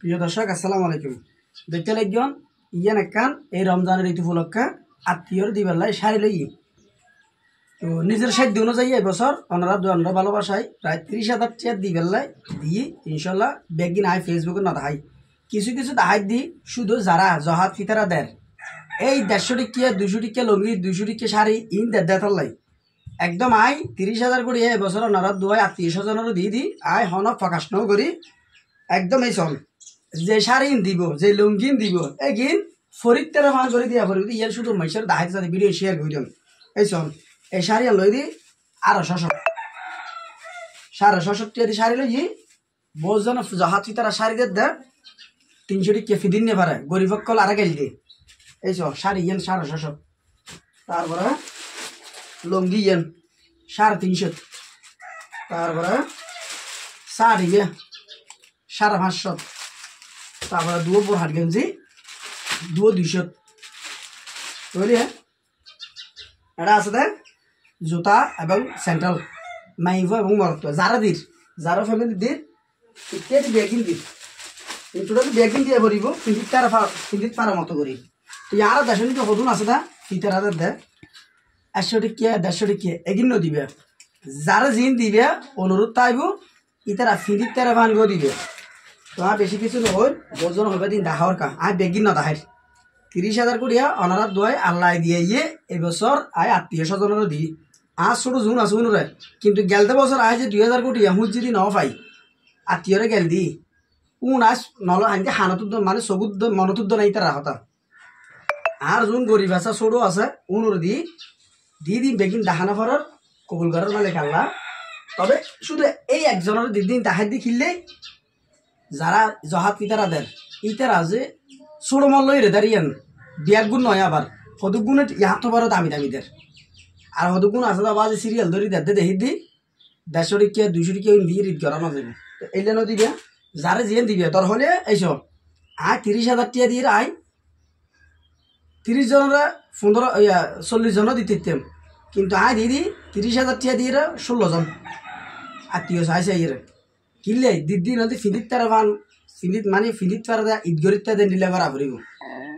প্রিয় দর্শক আসসালামু আলাইকুম। দেখতে লাগজন ইয়ান একখান এই রমজানের ঋতু উপলক্ষে আত্মীয়র দিবেলাই শাড়ি লই তো নিজের সাধ্য অনুযায়ী এবছর ওনারা ভালোবাসায় প্রায় 30,000 টাকা দিবেলাই দিয়ে ইনশাল্লাহ বেগিন আই ফেসবুকে না দেখাই কিছু কিছু দেখাই দি শুধু যারা জহাত ফিতারা দেয় এই 150 টিকিয়া 200 টিকিয়া লঙ্গি 200 টিকিয়া শাড়ি ইন দেতার লাই একদম আই 30,000 করে এবছর ওনারা দুয়াই আত্মীয় স্বজনেরও দিয়ে দি আই হনক প্রকাশ ন করি একদম এই চল যে শাড়িন দিব যে লুঙ্গিন দিব এগিন ফরিদতেরা মান করে দিয়া ফরিদ ইয়ার শুধু মাইশার দাহাই সাথে ভিডিও শেয়ার করি দিন এই চল এই শাড়ি লই দি 650 টাকা শাড়ি লই বহুজন জহাত ফিতারা শাড়ি দে 300 টাকা ফিদিন নে পারে গরিব কল আর গেল দি এই চল শাড়ি ইয়ান 650 তারপরে লুঙ্গি ইয়ান 350 তারপরে শাড়ি 550 তারপরে দুও বোরহাট গেঞ্জি 200 বুঝলি হ্যাঁ এটা আছে দেখ জুতা এবং স্যান্ডেল মাইভ এবং মরত যারা ফ্যামিলি দির ইত্যাদি ব্যাগিন দির টোটাল ব্যাগিন দিয়ে ভরিব পিন্ধিত পারার মতো করি তুই আর দেশ সদুন আছে দা ফিতার হাজার দে 100 টিকিয়া 150 টিকিয়া এগিন্ন দিবে যারা জিন দিবে অনুরোধ তাইব ইতারা ফিন্দিত তারা ভান গো দিবে তোমার বেশি কিছু নহল ওজন হবে দিন দেখাওয়ার কা আয় বেগিন না দেখাই 30,000 করিয়া অনারা দোয়াই আল্লাহ দিয়ে এবছর আয় আত্মীয় স্বজনেরও দি আজ ছোট জুন আছে রে কিন্তু গেলতে বছর আয় যে 2,000 কোটি হুঁচ যদি ন পাই আত্মীয়রে গেল দি কোন আজ নল আনকে হানতুদ্দ মানে সবুদ্দ মনতুদ্দ নাই তারা হতা আর যোন গরিব আছে ছোট আছে উনোর দি দিন বেগিন দেখানো ফরার কবুল করার মালিক আল্লাহ তবে শুধু এই একজনের দিন দেখাই দি খিললেই যারা জহাত পিতারা দেন ইতারা যে ছোট মল লই রে দাঁড়িয়েন বিয়ার গুণ নয় আবার হদুক গুণে ইহাত বড় দামি দের আর হদুক গুণ আছে বাজে সিরিয়াল ধরি দেখতে দেখি দি 150 টিকিয়া 200 টিকিয়া দিয়ে রিড করা না যাবে এইলে ন দিবে যারা জিয়ান দিবে তোর হলে এইসব আয় 30,000 টাকা দিয়ে আয় 30 জনরা 40 জন দিতে কিন্তু আয় দিদি 30,000 টাকা দিয়ে 16 জন আত্মীয় চাইছে ইয়ে কিনলে দিদি নদী ফিলিত তারা ভান ফিলিত মানে ফিলিত পারা ঈদগরিতা দেন দিলে আবার আভরিব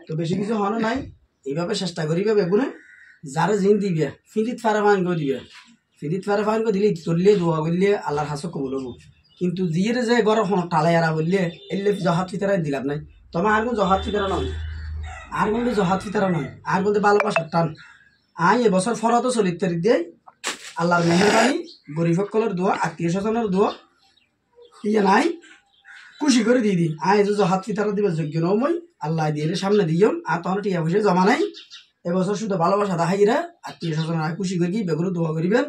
তো বেশি কিছু হনো নাই এইভাবে চেষ্টা করিবে বেগুনে যারা জিন দিবে ফিলিত পারা ভান গো দিবে ফিলিত পারা ভান গো দিলে চললে দোয়া করলে আল্লাহর হাসো কবুল হবো কিন্তু জিয়ের যে গড় হন টালাই আরা বললে এলে জহাত ফিতারা দিলাম নাই তোমার আর কোন জহাত ফিতারা নয় আর বলতে জহাত ফিতারা নয় আর বলতে ভালোবাসার টান আই এবছর ফরতো চলিত তারিখ দিয়ে আল্লাহর মেহরবানি গরিব সকলের দোয়া আত্মীয় স্বজনের দোয়া ইয়ে নাই খুশি করে দিয়ে দিই আয় যে হাত ফিতারা দিবে যোগ্য নয় আল্লাহ দিয়ে সামনে দিও আর তখন টিয়া পয়সা জমা নাই এবছর শুধু ভালোবাসা দেখাইরা আত্মীয় স্বজন খুশি করি বেগুলো দোয়া করিবেন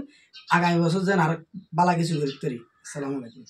আগামী বছর যেন আর বালা কিছু করি আসসালামু আলাইকুম।